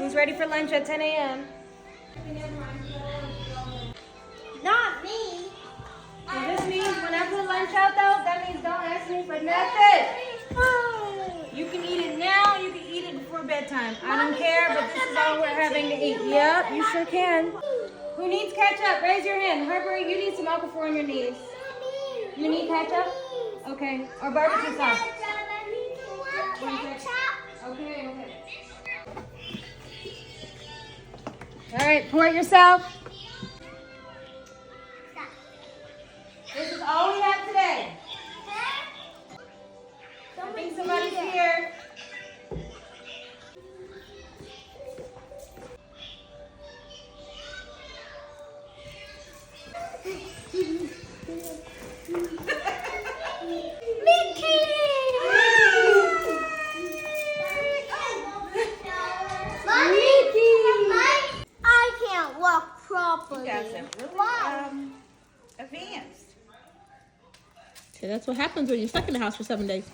Who's ready for lunch at 10 a.m.? Not me. So this means when I put lunch out though, that means don't ask me for nothing. You can eat it now, you can eat it before bedtime. I don't care, but this is all we're having to eat. Yep, you sure can. Who needs ketchup? Raise your hand. Harper, you need some alcohol on your knees. You need ketchup? Okay. Or barbecue sauce. Okay. All right, pour it yourself. This is all we have today. I think somebody's here. I can't walk properly. You guys are really advanced. Okay, that's what happens when you're stuck in the house for 7 days.